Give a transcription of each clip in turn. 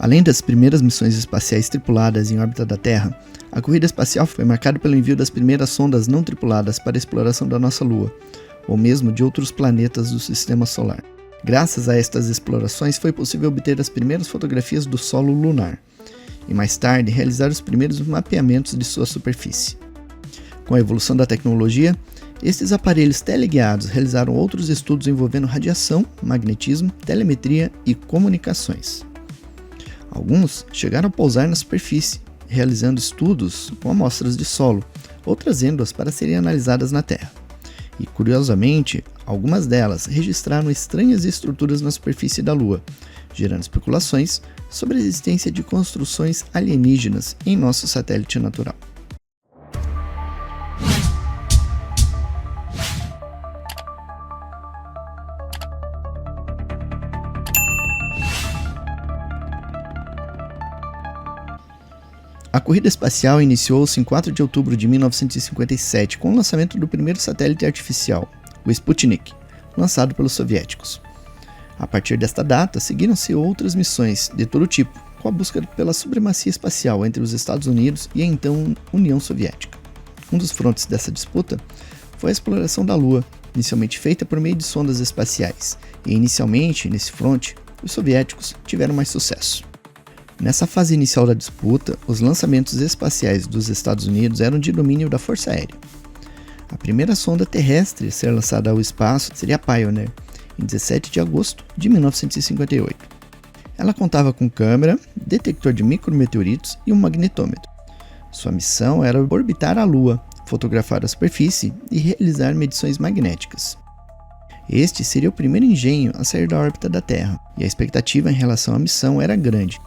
Além das primeiras missões espaciais tripuladas em órbita da Terra, a corrida espacial foi marcada pelo envio das primeiras sondas não tripuladas para a exploração da nossa Lua, ou mesmo de outros planetas do Sistema Solar. Graças a estas explorações foi possível obter as primeiras fotografias do solo lunar, e mais tarde realizar os primeiros mapeamentos de sua superfície. Com a evolução da tecnologia, estes aparelhos teleguiados realizaram outros estudos envolvendo radiação, magnetismo, telemetria e comunicações. Alguns chegaram a pousar na superfície, realizando estudos com amostras de solo, ou trazendo-as para serem analisadas na Terra. E, curiosamente, algumas delas registraram estranhas estruturas na superfície da Lua, gerando especulações sobre a existência de construções alienígenas em nosso satélite natural. A corrida espacial iniciou-se em 4 de outubro de 1957 com o lançamento do primeiro satélite artificial, o Sputnik, lançado pelos soviéticos. A partir desta data, seguiram-se outras missões de todo tipo, com a busca pela supremacia espacial entre os Estados Unidos e a então União Soviética. Um dos frontes dessa disputa foi a exploração da Lua, inicialmente feita por meio de sondas espaciais, e inicialmente, nesse fronte, os soviéticos tiveram mais sucesso. Nessa fase inicial da disputa, os lançamentos espaciais dos Estados Unidos eram de domínio da Força Aérea. A primeira sonda terrestre a ser lançada ao espaço seria a Pioneer, em 17 de agosto de 1958. Ela contava com câmera, detector de micrometeoritos e um magnetômetro. Sua missão era orbitar a Lua, fotografar a superfície e realizar medições magnéticas. Este seria o primeiro engenho a sair da órbita da Terra, e a expectativa em relação à missão era grande.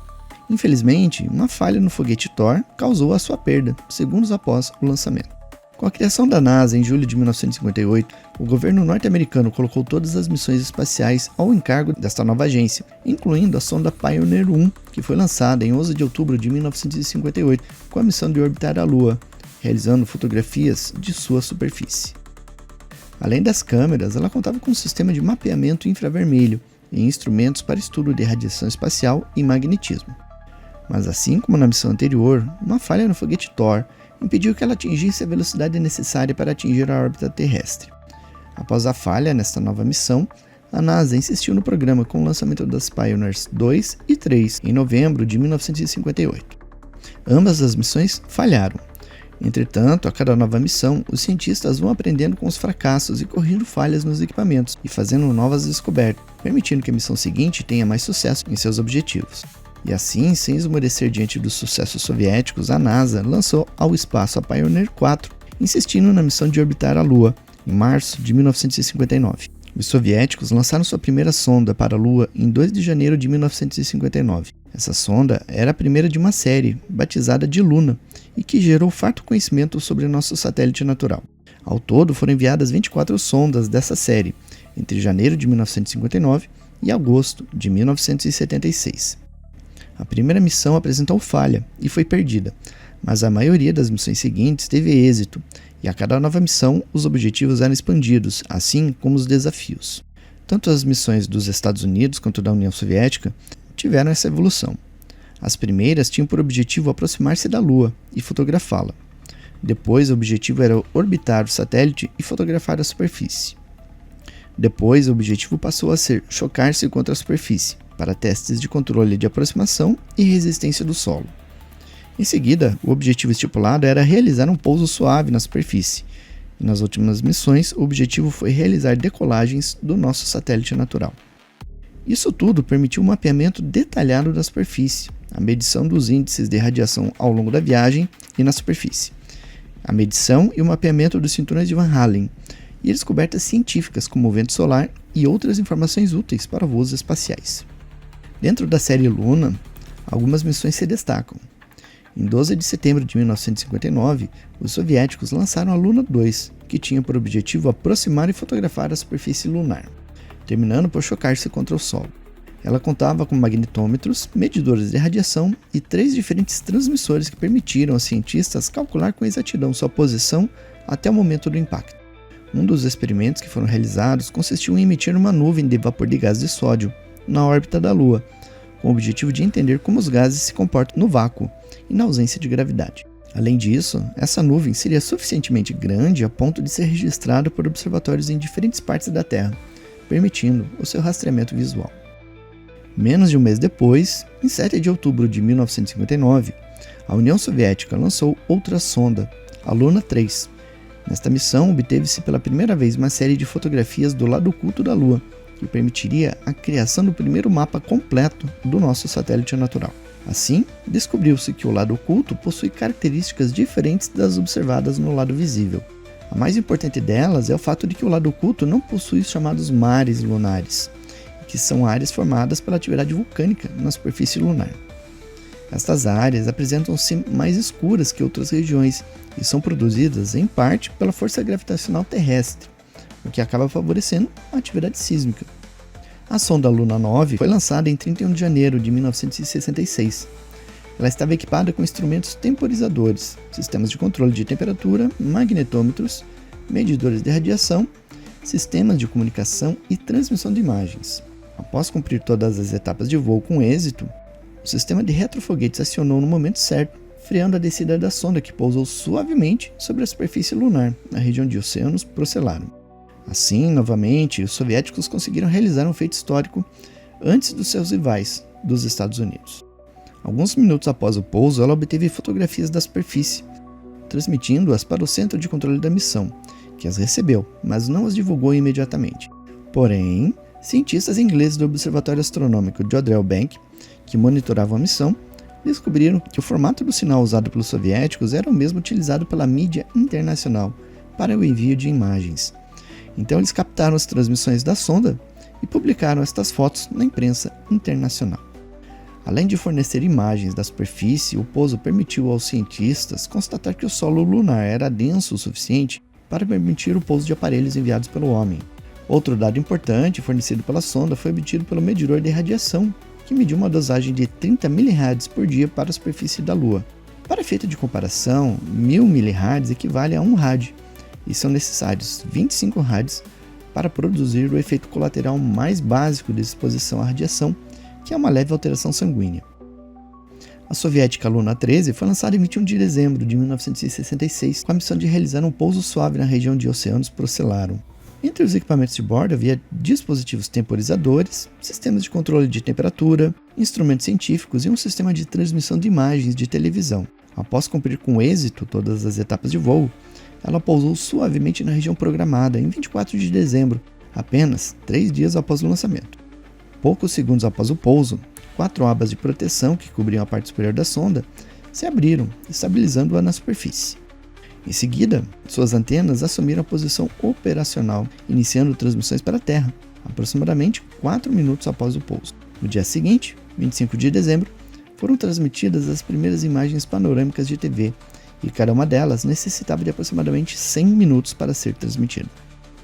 Infelizmente, uma falha no foguete Thor causou a sua perda, segundos após o lançamento. Com a criação da NASA em julho de 1958, o governo norte-americano colocou todas as missões espaciais ao encargo desta nova agência, incluindo a sonda Pioneer 1, que foi lançada em 11 de outubro de 1958, com a missão de orbitar a Lua, realizando fotografias de sua superfície. Além das câmeras, ela contava com um sistema de mapeamento infravermelho e instrumentos para estudo de radiação espacial e magnetismo. Mas assim como na missão anterior, uma falha no foguete Thor impediu que ela atingisse a velocidade necessária para atingir a órbita terrestre. Após a falha nesta nova missão, a NASA insistiu no programa com o lançamento das Pioneers 2 e 3 em novembro de 1958. Ambas as missões falharam. Entretanto, a cada nova missão, os cientistas vão aprendendo com os fracassos e corrigindo falhas nos equipamentos e fazendo novas descobertas, permitindo que a missão seguinte tenha mais sucesso em seus objetivos. E assim, sem esmorecer diante dos sucessos soviéticos, a NASA lançou ao espaço a Pioneer 4, insistindo na missão de orbitar a Lua, em março de 1959. Os soviéticos lançaram sua primeira sonda para a Lua em 2 de janeiro de 1959. Essa sonda era a primeira de uma série, batizada de Luna, e que gerou farto conhecimento sobre nosso satélite natural. Ao todo, foram enviadas 24 sondas dessa série, entre janeiro de 1959 e agosto de 1976. A primeira missão apresentou falha e foi perdida, mas a maioria das missões seguintes teve êxito, e a cada nova missão os objetivos eram expandidos, assim como os desafios. Tanto as missões dos Estados Unidos quanto da União Soviética tiveram essa evolução. As primeiras tinham por objetivo aproximar-se da Lua e fotografá-la. Depois, o objetivo era orbitar o satélite e fotografar a superfície. Depois, o objetivo passou a ser chocar-se contra a superfície, para testes de controle de aproximação e resistência do solo. Em seguida, o objetivo estipulado era realizar um pouso suave na superfície, e nas últimas missões o objetivo foi realizar decolagens do nosso satélite natural. Isso tudo permitiu um mapeamento detalhado da superfície, a medição dos índices de radiação ao longo da viagem e na superfície, a medição e o mapeamento dos cinturões de Van Allen, e descobertas científicas como o vento solar e outras informações úteis para voos espaciais. Dentro da série Luna, algumas missões se destacam. Em 12 de setembro de 1959, os soviéticos lançaram a Luna 2, que tinha por objetivo aproximar e fotografar a superfície lunar, terminando por chocar-se contra o Sol. Ela contava com magnetômetros, medidores de radiação e 3 diferentes transmissores que permitiram aos cientistas calcular com exatidão sua posição até o momento do impacto. Um dos experimentos que foram realizados consistiu em emitir uma nuvem de vapor de gás de sódio na órbita da Lua, com o objetivo de entender como os gases se comportam no vácuo e na ausência de gravidade. Além disso, essa nuvem seria suficientemente grande a ponto de ser registrada por observatórios em diferentes partes da Terra, permitindo o seu rastreamento visual. Menos de um mês depois, em 7 de outubro de 1959, a União Soviética lançou outra sonda, a Luna 3. Nesta missão, obteve-se pela primeira vez uma série de fotografias do lado oculto da Lua, que permitiria a criação do primeiro mapa completo do nosso satélite natural. Assim, descobriu-se que o lado oculto possui características diferentes das observadas no lado visível. A mais importante delas é o fato de que o lado oculto não possui os chamados mares lunares, que são áreas formadas pela atividade vulcânica na superfície lunar. Estas áreas apresentam-se mais escuras que outras regiões e são produzidas, em parte, pela força gravitacional terrestre, o que acaba favorecendo a atividade sísmica. A sonda Luna 9 foi lançada em 31 de janeiro de 1966. Ela estava equipada com instrumentos temporizadores, sistemas de controle de temperatura, magnetômetros, medidores de radiação, sistemas de comunicação e transmissão de imagens. Após cumprir todas as etapas de voo com êxito, o sistema de retrofoguetes acionou no momento certo, freando a descida da sonda, que pousou suavemente sobre a superfície lunar, na região de oceanos Procellarum. Assim, novamente, os soviéticos conseguiram realizar um feito histórico antes dos seus rivais, dos Estados Unidos. Alguns minutos após o pouso, ela obteve fotografias da superfície, transmitindo-as para o centro de controle da missão, que as recebeu, mas não as divulgou imediatamente. Porém, cientistas ingleses do Observatório Astronômico Jodrell Bank, que monitoravam a missão, descobriram que o formato do sinal usado pelos soviéticos era o mesmo utilizado pela mídia internacional para o envio de imagens. Então eles captaram as transmissões da sonda e publicaram estas fotos na imprensa internacional. Além de fornecer imagens da superfície, o pouso permitiu aos cientistas constatar que o solo lunar era denso o suficiente para permitir o pouso de aparelhos enviados pelo homem. Outro dado importante fornecido pela sonda foi obtido pelo medidor de radiação, que mediu uma dosagem de 30 mHz por dia para a superfície da Lua. Para efeito de comparação, 1000 mHz equivale a 1 rádio, e são necessários 25 rádios para produzir o efeito colateral mais básico de exposição à radiação, que é uma leve alteração sanguínea. A soviética Luna 13 foi lançada em 21 de dezembro de 1966, com a missão de realizar um pouso suave na região de oceanos Procellarum. Entre os equipamentos de bordo havia dispositivos temporizadores, sistemas de controle de temperatura, instrumentos científicos e um sistema de transmissão de imagens de televisão. Após cumprir com êxito todas as etapas de voo, ela pousou suavemente na região programada em 24 de dezembro, apenas 3 dias após o lançamento. Poucos segundos após o pouso, 4 abas de proteção que cobriam a parte superior da sonda se abriram, estabilizando-a na superfície. Em seguida, suas antenas assumiram a posição operacional, iniciando transmissões para a Terra, aproximadamente 4 minutos após o pouso. No dia seguinte, 25 de dezembro, foram transmitidas as primeiras imagens panorâmicas de TV, e cada uma delas necessitava de aproximadamente 100 minutos para ser transmitida.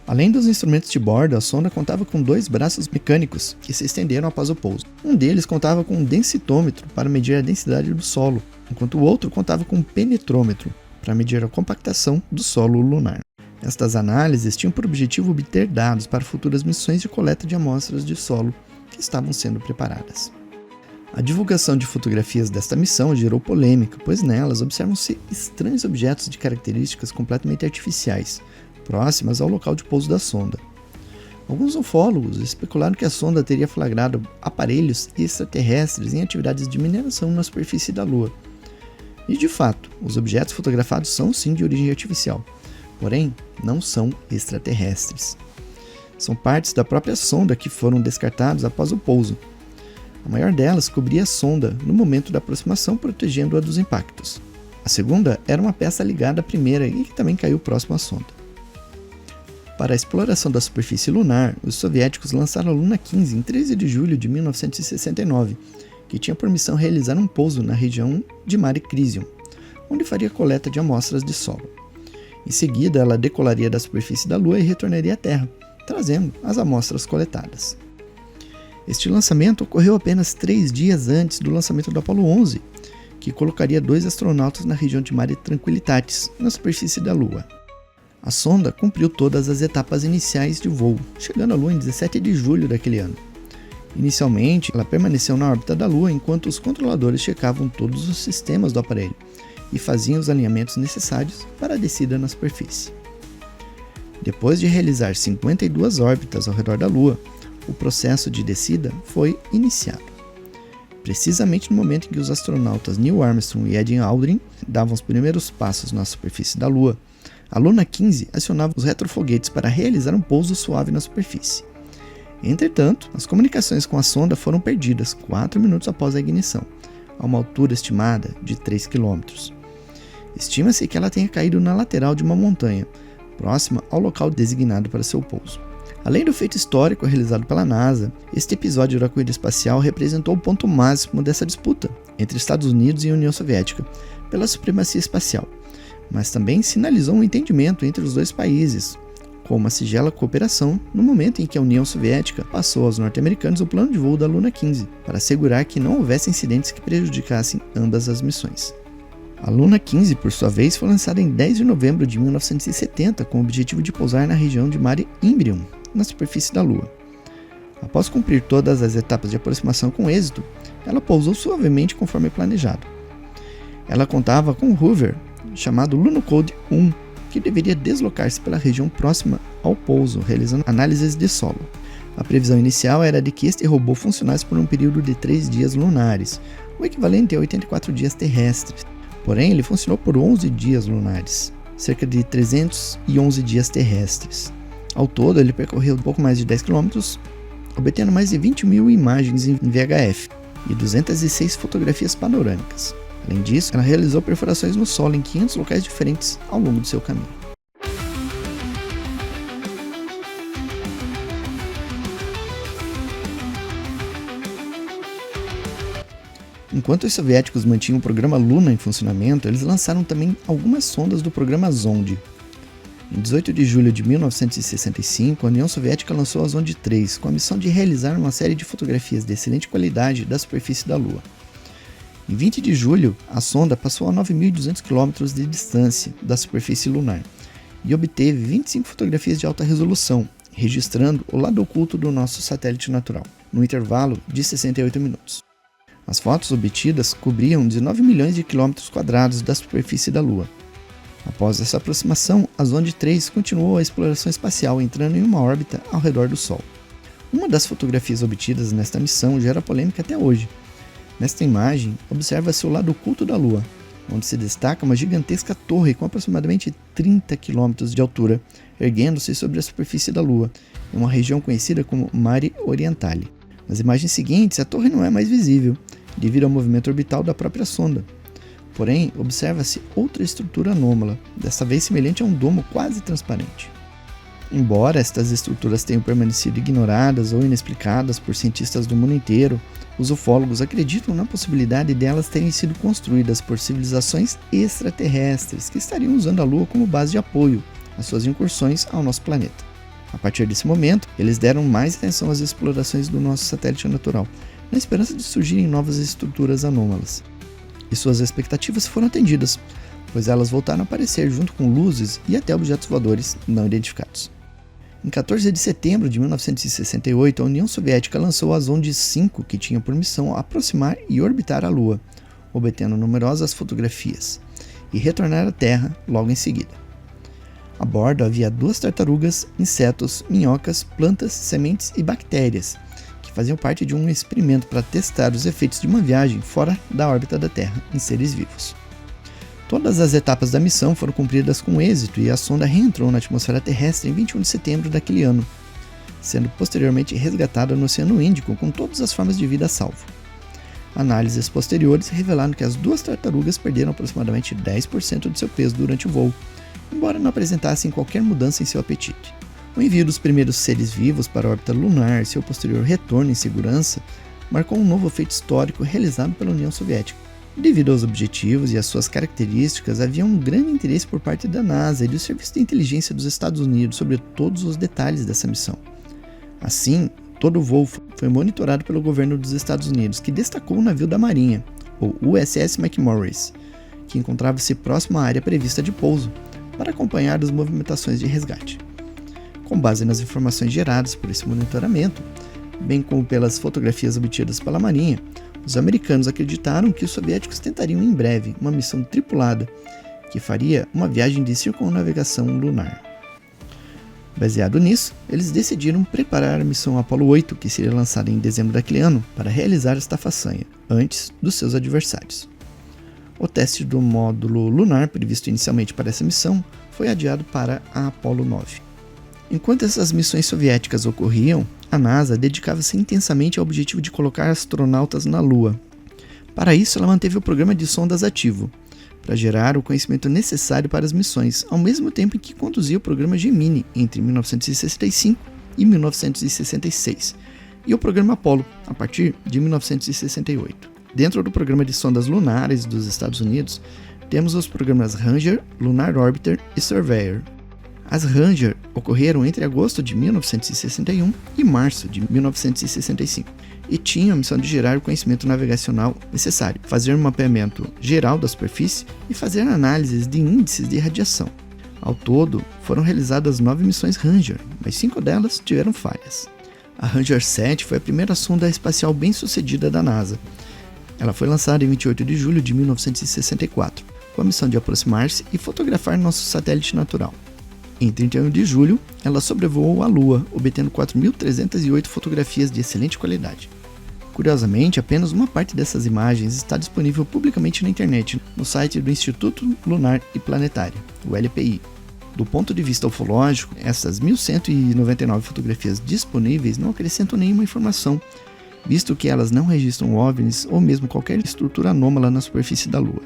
Além dos instrumentos de bordo, a sonda contava com 2 braços mecânicos que se estenderam após o pouso. Um deles contava com um densitômetro para medir a densidade do solo, enquanto o outro contava com um penetrômetro para medir a compactação do solo lunar. Estas análises tinham por objetivo obter dados para futuras missões de coleta de amostras de solo que estavam sendo preparadas. A divulgação de fotografias desta missão gerou polêmica, pois nelas observam-se estranhos objetos de características completamente artificiais, próximas ao local de pouso da sonda. Alguns ufólogos especularam que a sonda teria flagrado aparelhos extraterrestres em atividades de mineração na superfície da Lua. E de fato, os objetos fotografados são sim de origem artificial, porém não são extraterrestres. São partes da própria sonda que foram descartados após o pouso. A maior delas cobria a sonda no momento da aproximação, protegendo-a dos impactos. A segunda era uma peça ligada à primeira e que também caiu próximo à sonda. Para a exploração da superfície lunar, os soviéticos lançaram a Luna 15 em 13 de julho de 1969, que tinha por missão realizar um pouso na região de Mare Crisium, onde faria coleta de amostras de solo. Em seguida, ela decolaria da superfície da Lua e retornaria à Terra, trazendo as amostras coletadas. Este lançamento ocorreu apenas 3 dias antes do lançamento do Apollo 11, que colocaria 2 astronautas na região de Mare Tranquillitatis, na superfície da Lua. A sonda cumpriu todas as etapas iniciais de voo, chegando à Lua em 17 de julho daquele ano. Inicialmente, ela permaneceu na órbita da Lua enquanto os controladores checavam todos os sistemas do aparelho e faziam os alinhamentos necessários para a descida na superfície. Depois de realizar 52 órbitas ao redor da Lua, o processo de descida foi iniciado. Precisamente no momento em que os astronautas Neil Armstrong e Buzz Aldrin davam os primeiros passos na superfície da Lua, a Luna 15 acionava os retrofoguetes para realizar um pouso suave na superfície. Entretanto, as comunicações com a sonda foram perdidas 4 minutos após a ignição, a uma altura estimada de 3 km. Estima-se que ela tenha caído na lateral de uma montanha, próxima ao local designado para seu pouso. Além do feito histórico realizado pela NASA, este episódio da corrida espacial representou o ponto máximo dessa disputa entre Estados Unidos e União Soviética pela supremacia espacial, mas também sinalizou um entendimento entre os dois países, com uma sigela cooperação no momento em que a União Soviética passou aos norte-americanos o plano de voo da Luna 15 para assegurar que não houvesse incidentes que prejudicassem ambas as missões. A Luna 15, por sua vez, foi lançada em 10 de novembro de 1970 com o objetivo de pousar na região de Mare Imbrium, na superfície da Lua. Após cumprir todas as etapas de aproximação com êxito, ela pousou suavemente conforme planejado. Ela contava com um rover chamado Lunokhod 1, que deveria deslocar-se pela região próxima ao pouso, realizando análises de solo. A previsão inicial era de que este robô funcionasse por um período de 3 dias lunares, o equivalente a 84 dias terrestres. Porém, ele funcionou por 11 dias lunares, cerca de 311 dias terrestres. Ao todo, ele percorreu um pouco mais de 10 km, obtendo mais de 20 mil imagens em VHF e 206 fotografias panorâmicas. Além disso, ela realizou perfurações no solo em 500 locais diferentes ao longo do seu caminho. Enquanto os soviéticos mantinham o programa Luna em funcionamento, eles lançaram também algumas sondas do programa Zond. Em 18 de julho de 1965, a União Soviética lançou a Zond 3, com a missão de realizar uma série de fotografias de excelente qualidade da superfície da Lua. Em 20 de julho, a sonda passou a 9.200 km de distância da superfície lunar e obteve 25 fotografias de alta resolução, registrando o lado oculto do nosso satélite natural, no intervalo de 68 minutos. As fotos obtidas cobriam 19 milhões de quilômetros quadrados da superfície da Lua. Após essa aproximação, a Zond 3 continuou a exploração espacial, entrando em uma órbita ao redor do Sol. Uma das fotografias obtidas nesta missão gera polêmica até hoje. Nesta imagem, observa-se o lado oculto da Lua, onde se destaca uma gigantesca torre com aproximadamente 30 km de altura, erguendo-se sobre a superfície da Lua, em uma região conhecida como Mare Orientale. Nas imagens seguintes, a torre não é mais visível, devido ao movimento orbital da própria sonda. Porém, observa-se outra estrutura anômala, desta vez semelhante a um domo quase transparente. Embora estas estruturas tenham permanecido ignoradas ou inexplicadas por cientistas do mundo inteiro, os ufólogos acreditam na possibilidade delas terem sido construídas por civilizações extraterrestres que estariam usando a Lua como base de apoio às suas incursões ao nosso planeta. A partir desse momento, eles deram mais atenção às explorações do nosso satélite natural, na esperança de surgirem novas estruturas anômalas. E suas expectativas foram atendidas, pois elas voltaram a aparecer junto com luzes e até objetos voadores não identificados. Em 14 de setembro de 1968, a União Soviética lançou a Zond 5, que tinha por missão aproximar e orbitar a Lua, obtendo numerosas fotografias, e retornar à Terra logo em seguida. A bordo havia 2 tartarugas, insetos, minhocas, plantas, sementes e bactérias, que faziam parte de um experimento para testar os efeitos de uma viagem fora da órbita da Terra em seres vivos. Todas as etapas da missão foram cumpridas com êxito e a sonda reentrou na atmosfera terrestre em 21 de setembro daquele ano, sendo posteriormente resgatada no Oceano Índico com todas as formas de vida a salvo. Análises posteriores revelaram que as 2 tartarugas perderam aproximadamente 10% de seu peso durante o voo, embora não apresentassem qualquer mudança em seu apetite. O envio dos primeiros seres vivos para a órbita lunar e seu posterior retorno em segurança marcou um novo feito histórico realizado pela União Soviética. Devido aos objetivos e às suas características, havia um grande interesse por parte da NASA e do Serviço de Inteligência dos Estados Unidos sobre todos os detalhes dessa missão. Assim, todo o voo foi monitorado pelo governo dos Estados Unidos, que destacou o navio da Marinha, o USS McMorris, que encontrava-se próximo à área prevista de pouso, para acompanhar as movimentações de resgate. Com base nas informações geradas por esse monitoramento, bem como pelas fotografias obtidas pela Marinha, os americanos acreditaram que os soviéticos tentariam em breve uma missão tripulada que faria uma viagem de circunnavegação lunar. Baseado nisso, eles decidiram preparar a missão Apollo 8, que seria lançada em dezembro daquele ano, para realizar esta façanha, antes dos seus adversários. O teste do módulo lunar, previsto inicialmente para essa missão, foi adiado para a Apollo 9. Enquanto essas missões soviéticas ocorriam, a NASA dedicava-se intensamente ao objetivo de colocar astronautas na Lua. Para isso, ela manteve o programa de sondas ativo, para gerar o conhecimento necessário para as missões, ao mesmo tempo em que conduzia o programa Gemini entre 1965 e 1966, e o programa Apollo, a partir de 1968. Dentro do programa de sondas lunares dos Estados Unidos, temos os programas Ranger, Lunar Orbiter e Surveyor. As Ranger ocorreram entre agosto de 1961 e março de 1965 e tinham a missão de gerar o conhecimento navegacional necessário, fazer um mapeamento geral da superfície e fazer análises de índices de radiação. Ao todo, foram realizadas 9 missões Ranger, mas 5 delas tiveram falhas. A Ranger 7 foi a primeira sonda espacial bem-sucedida da NASA. Ela foi lançada em 28 de julho de 1964, com a missão de aproximar-se e fotografar nosso satélite natural. Em 31 de julho, ela sobrevoou a Lua, obtendo 4.308 fotografias de excelente qualidade. Curiosamente, apenas uma parte dessas imagens está disponível publicamente na internet, no site do Instituto Lunar e Planetário, o LPI. Do ponto de vista ufológico, essas 1.199 fotografias disponíveis não acrescentam nenhuma informação, visto que elas não registram OVNIs ou mesmo qualquer estrutura anômala na superfície da Lua.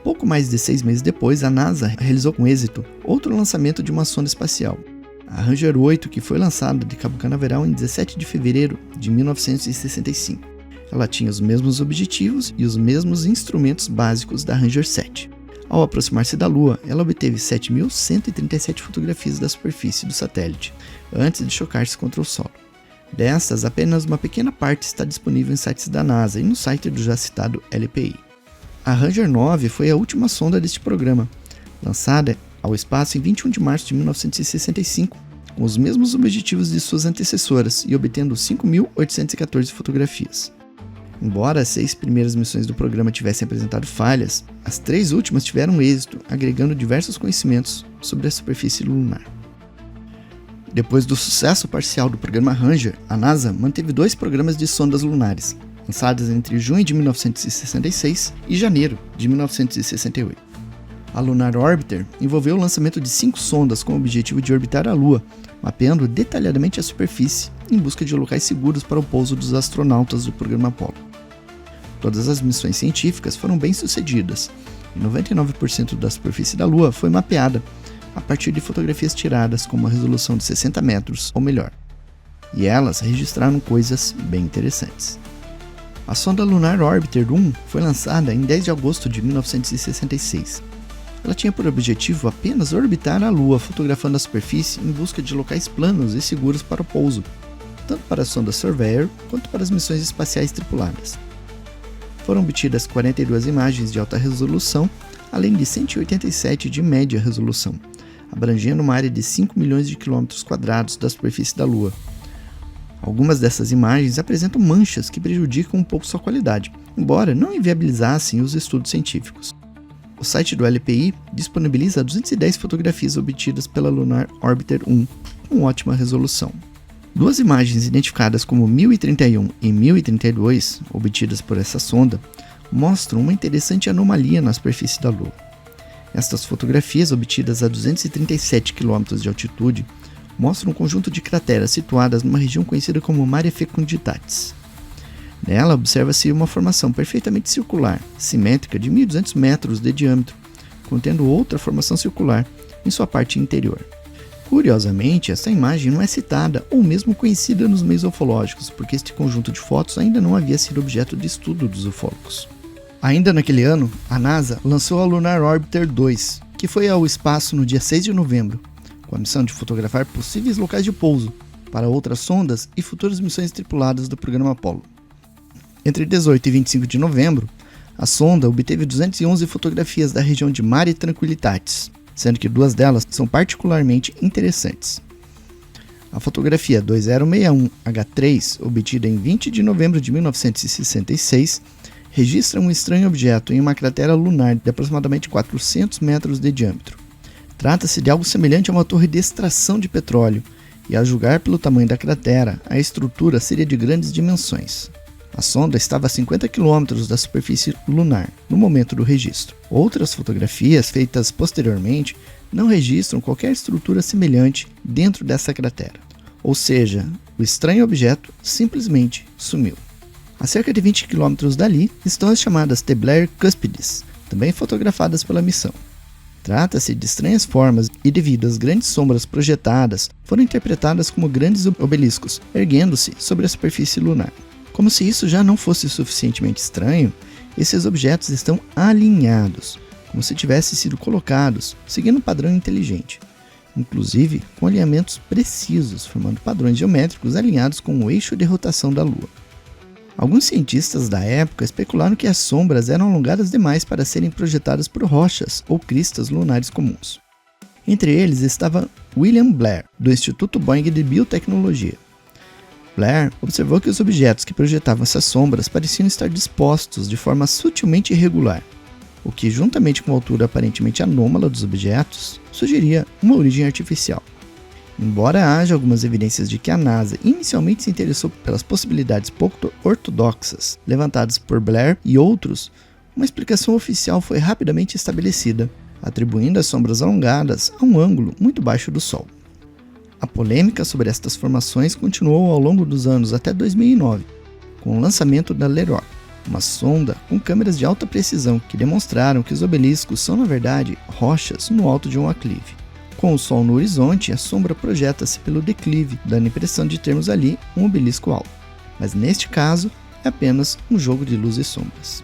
Pouco mais de 6 meses depois, a NASA realizou com êxito outro lançamento de uma sonda espacial, a Ranger 8, que foi lançada de Cabo Canaveral em 17 de fevereiro de 1965. Ela tinha os mesmos objetivos e os mesmos instrumentos básicos da Ranger 7. Ao aproximar-se da Lua, ela obteve 7.137 fotografias da superfície do satélite, antes de chocar-se contra o solo. Dessas, apenas uma pequena parte está disponível em sites da NASA e no site do já citado LPI. A Ranger 9 foi a última sonda deste programa, lançada ao espaço em 21 de março de 1965, com os mesmos objetivos de suas antecessoras e obtendo 5.814 fotografias. Embora as 6 primeiras missões do programa tivessem apresentado falhas, as 3 últimas tiveram êxito, agregando diversos conhecimentos sobre a superfície lunar. Depois do sucesso parcial do programa Ranger, a NASA manteve 2 programas de sondas lunares, lançadas entre junho de 1966 e janeiro de 1968. A Lunar Orbiter envolveu o lançamento de 5 sondas com o objetivo de orbitar a Lua, mapeando detalhadamente a superfície em busca de locais seguros para o pouso dos astronautas do programa Apollo. Todas as missões científicas foram bem-sucedidas, e 99% da superfície da Lua foi mapeada a partir de fotografias tiradas com uma resolução de 60 metros ou melhor. E elas registraram coisas bem interessantes. A sonda Lunar Orbiter 1 foi lançada em 10 de agosto de 1966. Ela tinha por objetivo apenas orbitar a Lua, fotografando a superfície em busca de locais planos e seguros para o pouso, tanto para a sonda Surveyor quanto para as missões espaciais tripuladas. Foram obtidas 42 imagens de alta resolução, além de 187 de média resolução, abrangendo uma área de 5 milhões de quilômetros quadrados da superfície da Lua. Algumas dessas imagens apresentam manchas que prejudicam um pouco sua qualidade, embora não inviabilizassem os estudos científicos. O site do LPI disponibiliza 210 fotografias obtidas pela Lunar Orbiter 1, com ótima resolução. 2 imagens identificadas como 1031 e 1032, obtidas por essa sonda, mostram uma interessante anomalia na superfície da Lua. Estas fotografias, obtidas a 237 km de altitude, mostram um conjunto de crateras situadas numa região conhecida como Mare Fecunditatis. Nela observa-se uma formação perfeitamente circular, simétrica de 1.200 metros de diâmetro, contendo outra formação circular em sua parte interior. Curiosamente, essa imagem não é citada ou mesmo conhecida nos meios ufológicos, porque este conjunto de fotos ainda não havia sido objeto de estudo dos ufólogos. Ainda naquele ano, a NASA lançou a Lunar Orbiter 2, que foi ao espaço no dia 6 de novembro, com a missão de fotografar possíveis locais de pouso para outras sondas e futuras missões tripuladas do programa Apollo. Entre 18 e 25 de novembro, a sonda obteve 211 fotografias da região de Mare Tranquillitatis, sendo que 2 delas são particularmente interessantes. A fotografia 2061H3, obtida em 20 de novembro de 1966, registra um estranho objeto em uma cratera lunar de aproximadamente 400 metros de diâmetro. Trata-se de algo semelhante a uma torre de extração de petróleo, e a julgar pelo tamanho da cratera, a estrutura seria de grandes dimensões. A sonda estava a 50 km da superfície lunar no momento do registro. Outras fotografias feitas posteriormente não registram qualquer estrutura semelhante dentro dessa cratera. Ou seja, o estranho objeto simplesmente sumiu. A cerca de 20 km dali estão as chamadas The Blair Cuspides, também fotografadas pela missão. Trata-se de estranhas formas e, devido às grandes sombras projetadas, foram interpretadas como grandes obeliscos, erguendo-se sobre a superfície lunar. Como se isso já não fosse suficientemente estranho, esses objetos estão alinhados, como se tivessem sido colocados, seguindo um padrão inteligente, inclusive com alinhamentos precisos, formando padrões geométricos alinhados com o eixo de rotação da Lua. Alguns cientistas da época especularam que as sombras eram alongadas demais para serem projetadas por rochas ou cristas lunares comuns. Entre eles estava William Blair, do Instituto Boeing de Biotecnologia. Blair observou que os objetos que projetavam essas sombras pareciam estar dispostos de forma sutilmente irregular, o que, juntamente com a altura aparentemente anômala dos objetos, sugeria uma origem artificial. Embora haja algumas evidências de que a NASA inicialmente se interessou pelas possibilidades pouco ortodoxas levantadas por Blair e outros, uma explicação oficial foi rapidamente estabelecida, atribuindo as sombras alongadas a um ângulo muito baixo do Sol. A polêmica sobre estas formações continuou ao longo dos anos até 2009, com o lançamento da LEROC, uma sonda com câmeras de alta precisão que demonstraram que os obeliscos são, na verdade, rochas no alto de um aclive. Com o Sol no horizonte, a sombra projeta-se pelo declive, dando a impressão de termos ali um obelisco alto. Mas neste caso, é apenas um jogo de luz e sombras.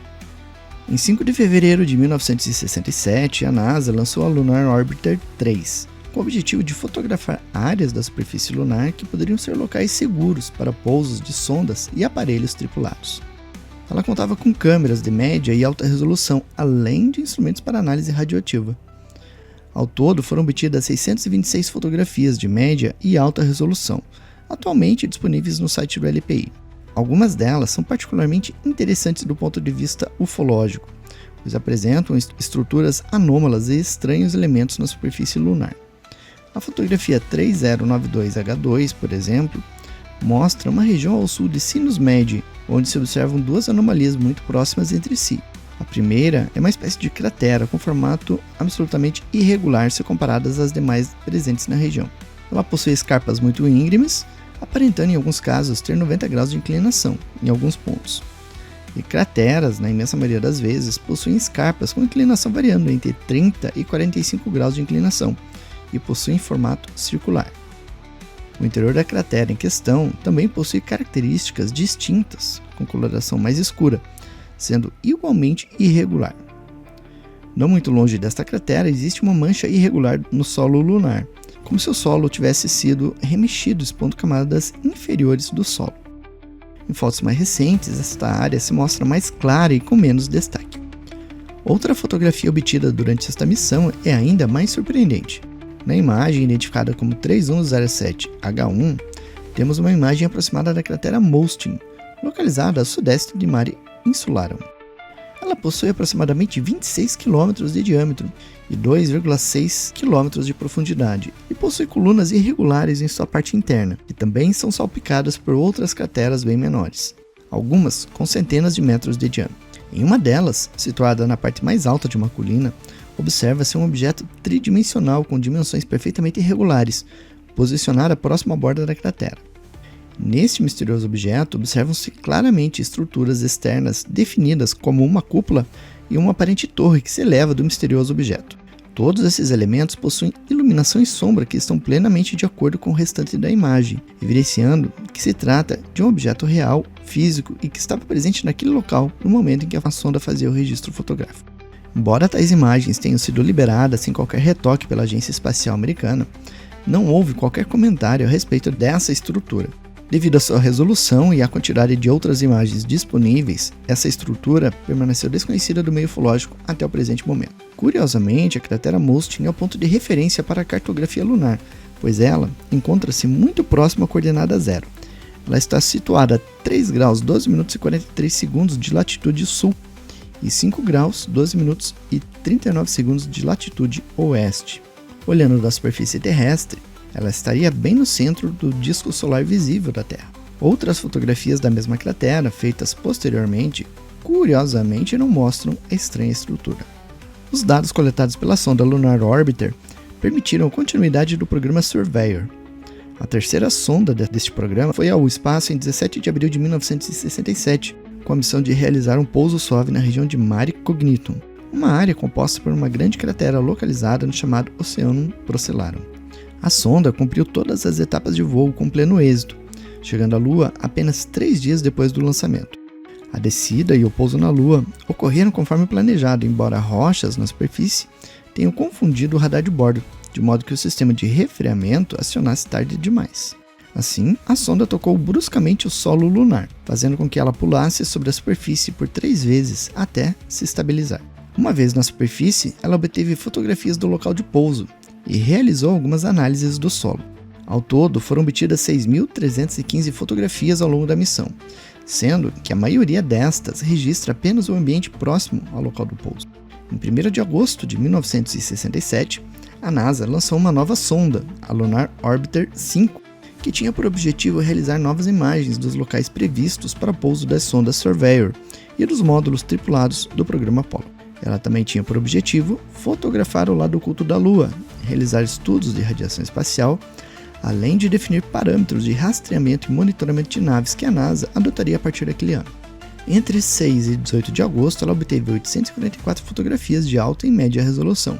Em 5 de fevereiro de 1967, a NASA lançou a Lunar Orbiter 3, com o objetivo de fotografar áreas da superfície lunar que poderiam ser locais seguros para pousos de sondas e aparelhos tripulados. Ela contava com câmeras de média e alta resolução, além de instrumentos para análise radioativa. Ao todo, foram obtidas 626 fotografias de média e alta resolução, atualmente disponíveis no site do LPI. Algumas delas são particularmente interessantes do ponto de vista ufológico, pois apresentam estruturas anômalas e estranhos elementos na superfície lunar. A fotografia 3092H2, por exemplo, mostra uma região ao sul de Sinus Medii, onde se observam duas anomalias muito próximas entre si. A primeira é uma espécie de cratera com formato absolutamente irregular se comparadas às demais presentes na região. Ela possui escarpas muito íngremes, aparentando em alguns casos ter 90 graus de inclinação em alguns pontos. E crateras, na imensa maioria das vezes, possuem escarpas com inclinação variando entre 30 e 45 graus de inclinação e possuem formato circular. O interior da cratera em questão também possui características distintas, com coloração mais escura, sendo igualmente irregular. Não muito longe desta cratera existe uma mancha irregular no solo lunar, como se o solo tivesse sido remexido expondo camadas inferiores do solo. Em fotos mais recentes, esta área se mostra mais clara e com menos destaque. Outra fotografia obtida durante esta missão é ainda mais surpreendente. Na imagem identificada como 3107H1, temos uma imagem aproximada da cratera Mostyn, localizada a sudeste de Mare Insularum. Ela possui aproximadamente 26 km de diâmetro e 2,6 km de profundidade e possui colunas irregulares em sua parte interna, que também são salpicadas por outras crateras bem menores, algumas com centenas de metros de diâmetro. Em uma delas, situada na parte mais alta de uma colina, observa-se um objeto tridimensional com dimensões perfeitamente irregulares, posicionado próximo à borda da cratera. Neste misterioso objeto, observam-se claramente estruturas externas definidas como uma cúpula e uma aparente torre que se eleva do misterioso objeto. Todos esses elementos possuem iluminação e sombra que estão plenamente de acordo com o restante da imagem, evidenciando que se trata de um objeto real, físico e que estava presente naquele local no momento em que a sonda fazia o registro fotográfico. Embora tais imagens tenham sido liberadas sem qualquer retoque pela Agência Espacial Americana, não houve qualquer comentário a respeito dessa estrutura. Devido à sua resolução e à quantidade de outras imagens disponíveis, essa estrutura permaneceu desconhecida do meio ufológico até o presente momento. Curiosamente, a cratera Mostyn é o ponto de referência para a cartografia lunar, pois ela encontra-se muito próxima à coordenada zero. Ela está situada a 3 graus 12 minutos e 43 segundos de latitude sul e 5 graus 12 minutos e 39 segundos de latitude oeste. Olhando da superfície terrestre, ela estaria bem no centro do disco solar visível da Terra. Outras fotografias da mesma cratera, feitas posteriormente, curiosamente não mostram a estranha estrutura. Os dados coletados pela sonda Lunar Orbiter permitiram a continuidade do programa Surveyor. A terceira sonda deste programa foi ao espaço em 17 de abril de 1967, com a missão de realizar um pouso suave na região de Mare Cognitum, uma área composta por uma grande cratera localizada no chamado Oceanum Procellarum. A sonda cumpriu todas as etapas de voo com pleno êxito, chegando à Lua apenas 3 dias depois do lançamento. A descida e o pouso na Lua ocorreram conforme planejado, embora rochas na superfície tenham confundido o radar de bordo, de modo que o sistema de refreamento acionasse tarde demais. Assim, a sonda tocou bruscamente o solo lunar, fazendo com que ela pulasse sobre a superfície por 3 vezes até se estabilizar. Uma vez na superfície, ela obteve fotografias do local de pouso e realizou algumas análises do solo. Ao todo, foram obtidas 6.315 fotografias ao longo da missão, sendo que a maioria destas registra apenas o ambiente próximo ao local do pouso. Em 1º de agosto de 1967, a NASA lançou uma nova sonda, a Lunar Orbiter 5, que tinha por objetivo realizar novas imagens dos locais previstos para pouso das sondas Surveyor e dos módulos tripulados do programa Apollo. Ela também tinha por objetivo fotografar o lado oculto da Lua, realizar estudos de radiação espacial, além de definir parâmetros de rastreamento e monitoramento de naves que a NASA adotaria a partir daquele ano. Entre 6 e 18 de agosto, ela obteve 844 fotografias de alta e média resolução,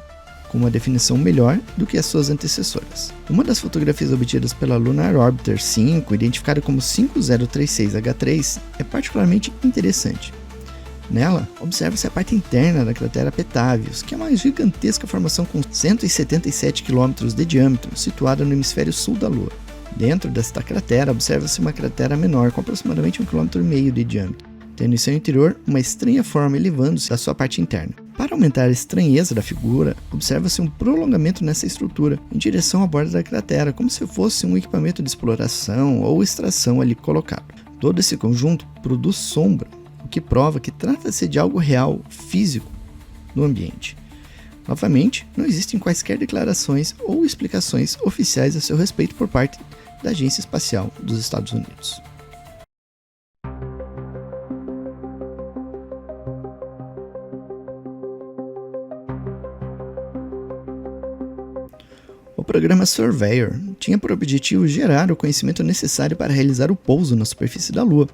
com uma definição melhor do que as suas antecessoras. Uma das fotografias obtidas pela Lunar Orbiter 5, identificada como 5036H3, é particularmente interessante. Nela, observa-se a parte interna da cratera Petavius, que é uma gigantesca formação com 177 km de diâmetro, situada no hemisfério sul da Lua. Dentro desta cratera, observa-se uma cratera menor, com aproximadamente 1,5 km de diâmetro, tendo em seu interior uma estranha forma elevando-se da sua parte interna. Para aumentar a estranheza da figura, observa-se um prolongamento nessa estrutura, em direção à borda da cratera, como se fosse um equipamento de exploração ou extração ali colocado. Todo esse conjunto produz sombra, o que prova que trata-se de algo real, físico, no ambiente. Novamente, não existem quaisquer declarações ou explicações oficiais a seu respeito por parte da Agência Espacial dos Estados Unidos. O programa Surveyor tinha por objetivo gerar o conhecimento necessário para realizar o pouso na superfície da Lua,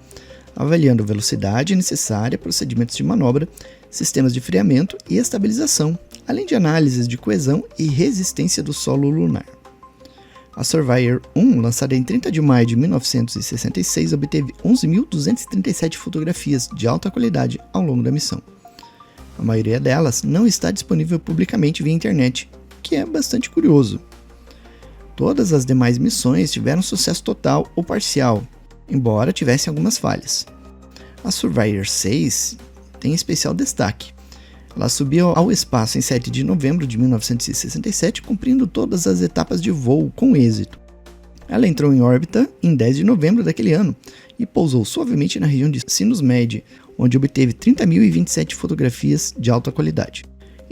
avaliando a velocidade necessária, procedimentos de manobra, sistemas de freamento e estabilização, além de análises de coesão e resistência do solo lunar. A Surveyor 1, lançada em 30 de maio de 1966, obteve 11.237 fotografias de alta qualidade ao longo da missão. A maioria delas não está disponível publicamente via internet, que é bastante curioso. Todas as demais missões tiveram sucesso total ou parcial, embora tivessem algumas falhas. A Surveyor 6 tem especial destaque. Ela subiu ao espaço em 7 de novembro de 1967, cumprindo todas as etapas de voo com êxito. Ela entrou em órbita em 10 de novembro daquele ano e pousou suavemente na região de Sinus Med, onde obteve 30.027 fotografias de alta qualidade.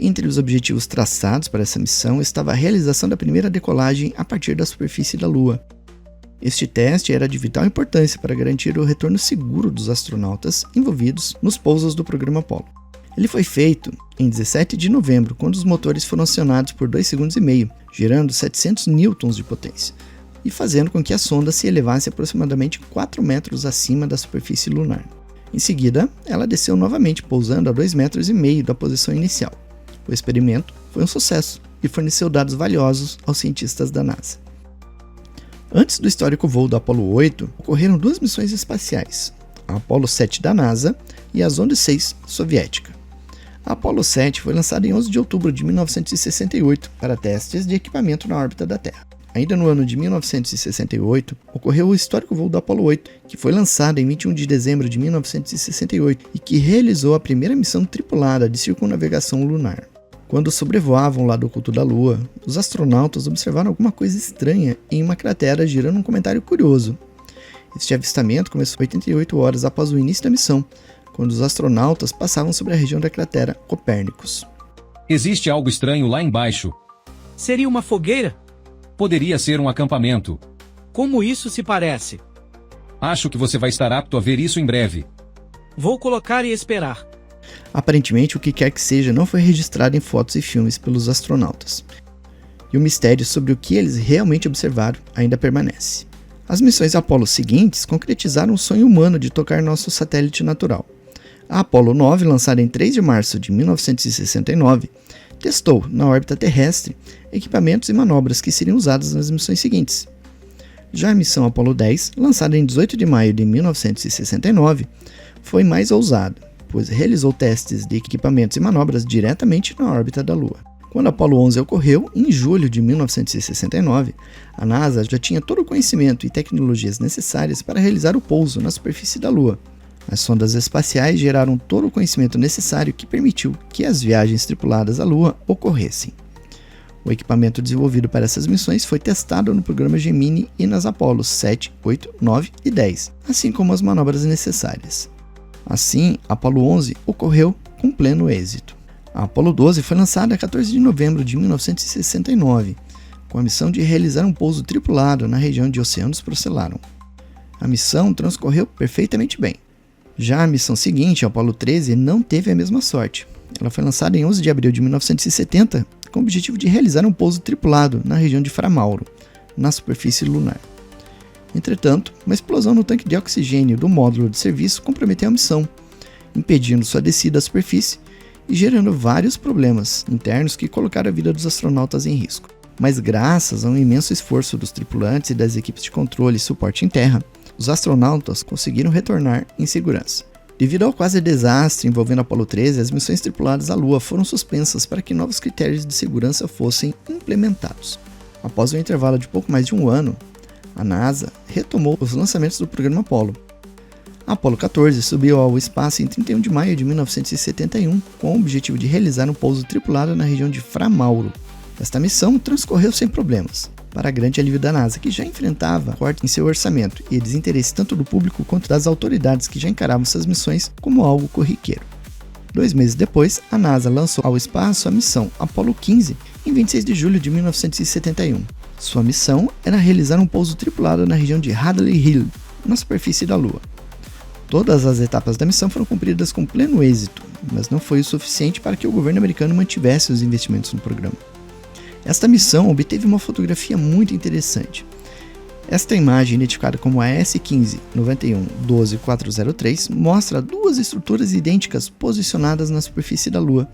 Entre os objetivos traçados para essa missão estava a realização da primeira decolagem a partir da superfície da Lua. Este teste era de vital importância para garantir o retorno seguro dos astronautas envolvidos nos pousos do programa Apollo. Ele foi feito em 17 de novembro, quando os motores foram acionados por 2,5 segundos, gerando 700 newtons de potência, e fazendo com que a sonda se elevasse aproximadamente 4 metros acima da superfície lunar. Em seguida, ela desceu novamente, pousando a 2,5 metros da posição inicial. O experimento foi um sucesso e forneceu dados valiosos aos cientistas da NASA. Antes do histórico voo do Apollo 8, ocorreram 2 missões espaciais, a Apollo 7 da NASA e a Sonde 6 soviética. A Apollo 7 foi lançada em 11 de outubro de 1968 para testes de equipamento na órbita da Terra. Ainda no ano de 1968, ocorreu o histórico voo do Apollo 8, que foi lançado em 21 de dezembro de 1968 e que realizou a primeira missão tripulada de circunnavegação lunar. Quando sobrevoavam o lado oculto da Lua, os astronautas observaram alguma coisa estranha em uma cratera, gerando um comentário curioso. Este avistamento começou 88 horas após o início da missão, quando os astronautas passavam sobre a região da cratera Copérnicus. Existe algo estranho lá embaixo. Seria uma fogueira? Poderia ser um acampamento. Como isso se parece? Acho que você vai estar apto a ver isso em breve. Vou colocar e esperar. Aparentemente, o que quer que seja não foi registrado em fotos e filmes pelos astronautas. E o mistério sobre o que eles realmente observaram ainda permanece. As missões Apollo seguintes concretizaram o sonho humano de tocar nosso satélite natural. A Apollo 9, lançada em 3 de março de 1969, testou, na órbita terrestre, equipamentos e manobras que seriam usados nas missões seguintes. Já a missão Apollo 10, lançada em 18 de maio de 1969, foi mais ousada, pois realizou testes de equipamentos e manobras diretamente na órbita da Lua. Quando a Apollo 11 ocorreu, em julho de 1969, a NASA já tinha todo o conhecimento e tecnologias necessárias para realizar o pouso na superfície da Lua. As sondas espaciais geraram todo o conhecimento necessário que permitiu que as viagens tripuladas à Lua ocorressem. O equipamento desenvolvido para essas missões foi testado no programa Gemini e nas Apollos 7, 8, 9 e 10, assim como as manobras necessárias. Assim, a Apollo 11 ocorreu com pleno êxito. A Apollo 12 foi lançada a 14 de novembro de 1969, com a missão de realizar um pouso tripulado na região de Oceanos Procellarum. A missão transcorreu perfeitamente bem. Já a missão seguinte, a Apollo 13, não teve a mesma sorte. Ela foi lançada em 11 de abril de 1970, com o objetivo de realizar um pouso tripulado na região de Fra Mauro, na superfície lunar. Entretanto, uma explosão no tanque de oxigênio do módulo de serviço comprometeu a missão, impedindo sua descida à superfície e gerando vários problemas internos que colocaram a vida dos astronautas em risco. Mas graças a um imenso esforço dos tripulantes e das equipes de controle e suporte em terra, os astronautas conseguiram retornar em segurança. Devido ao quase desastre envolvendo a Apollo 13, as missões tripuladas à Lua foram suspensas para que novos critérios de segurança fossem implementados. Após um intervalo de pouco mais de um ano, a NASA retomou os lançamentos do programa Apollo. A Apollo 14 subiu ao espaço em 31 de maio de 1971 com o objetivo de realizar um pouso tripulado na região de Fra Mauro. Esta missão transcorreu sem problemas, para grande alívio da NASA, que já enfrentava corte em seu orçamento e desinteresse tanto do público quanto das autoridades que já encaravam essas missões como algo corriqueiro. 2 meses depois, a NASA lançou ao espaço a missão Apollo 15 em 26 de julho de 1971. Sua missão era realizar um pouso tripulado na região de Hadley Hill, na superfície da Lua. Todas as etapas da missão foram cumpridas com pleno êxito, mas não foi o suficiente para que o governo americano mantivesse os investimentos no programa. Esta missão obteve uma fotografia muito interessante. Esta imagem, identificada como a S15-91-12403, mostra 2 estruturas idênticas posicionadas na superfície da Lua,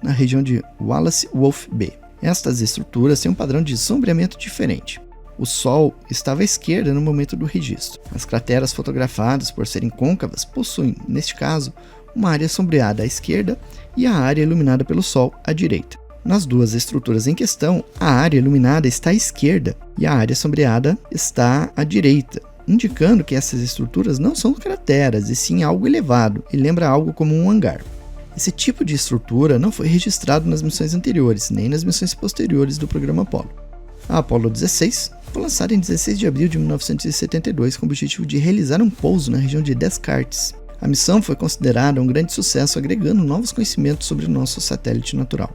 na região de Wallace Wolf B. Estas estruturas têm um padrão de sombreamento diferente. O Sol estava à esquerda no momento do registro. As crateras fotografadas, por serem côncavas, possuem, neste caso, uma área sombreada à esquerda e a área iluminada pelo Sol à direita. Nas 2 estruturas em questão, a área iluminada está à esquerda e a área sombreada está à direita, indicando que essas estruturas não são crateras, e sim algo elevado, e lembra algo como um hangar. Esse tipo de estrutura não foi registrado nas missões anteriores, nem nas missões posteriores do programa Apollo. A Apollo 16 foi lançada em 16 de abril de 1972 com o objetivo de realizar um pouso na região de Descartes. A missão foi considerada um grande sucesso, agregando novos conhecimentos sobre o nosso satélite natural.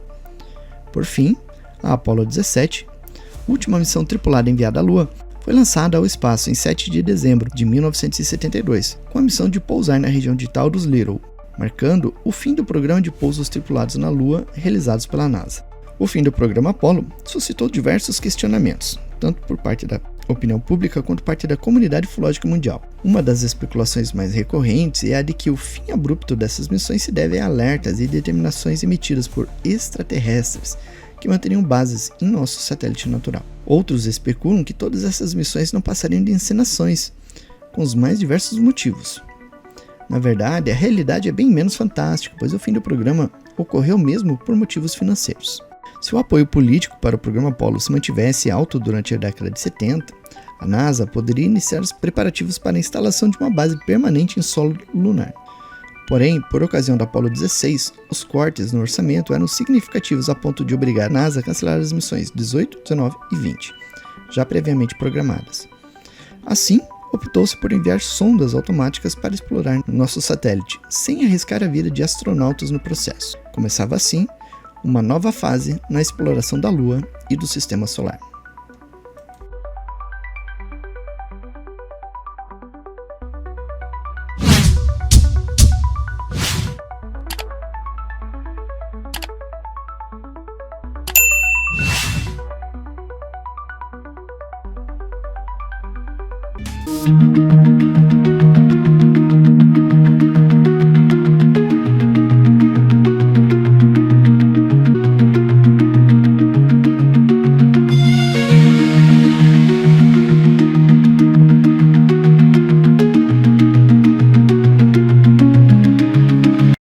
Por fim, a Apollo 17, última missão tripulada enviada à Lua, foi lançada ao espaço em 7 de dezembro de 1972, com a missão de pousar na região de Taurus Little, marcando o fim do programa de pousos tripulados na Lua realizados pela NASA. O fim do programa Apollo suscitou diversos questionamentos, tanto por parte da opinião pública quanto por parte da comunidade ufológica mundial. Uma das especulações mais recorrentes é a de que o fim abrupto dessas missões se deve a alertas e determinações emitidas por extraterrestres que manteriam bases em nosso satélite natural. Outros especulam que todas essas missões não passariam de encenações, com os mais diversos motivos. Na verdade, a realidade é bem menos fantástica, pois o fim do programa ocorreu mesmo por motivos financeiros. Se o apoio político para o programa Apollo se mantivesse alto durante a década de 70, a NASA poderia iniciar os preparativos para a instalação de uma base permanente em solo lunar. Porém, por ocasião do Apollo 16, os cortes no orçamento eram significativos a ponto de obrigar a NASA a cancelar as missões 18, 19 e 20, já previamente programadas. Assim, optou-se por enviar sondas automáticas para explorar nosso satélite, sem arriscar a vida de astronautas no processo. Começava assim uma nova fase na exploração da Lua e do Sistema Solar.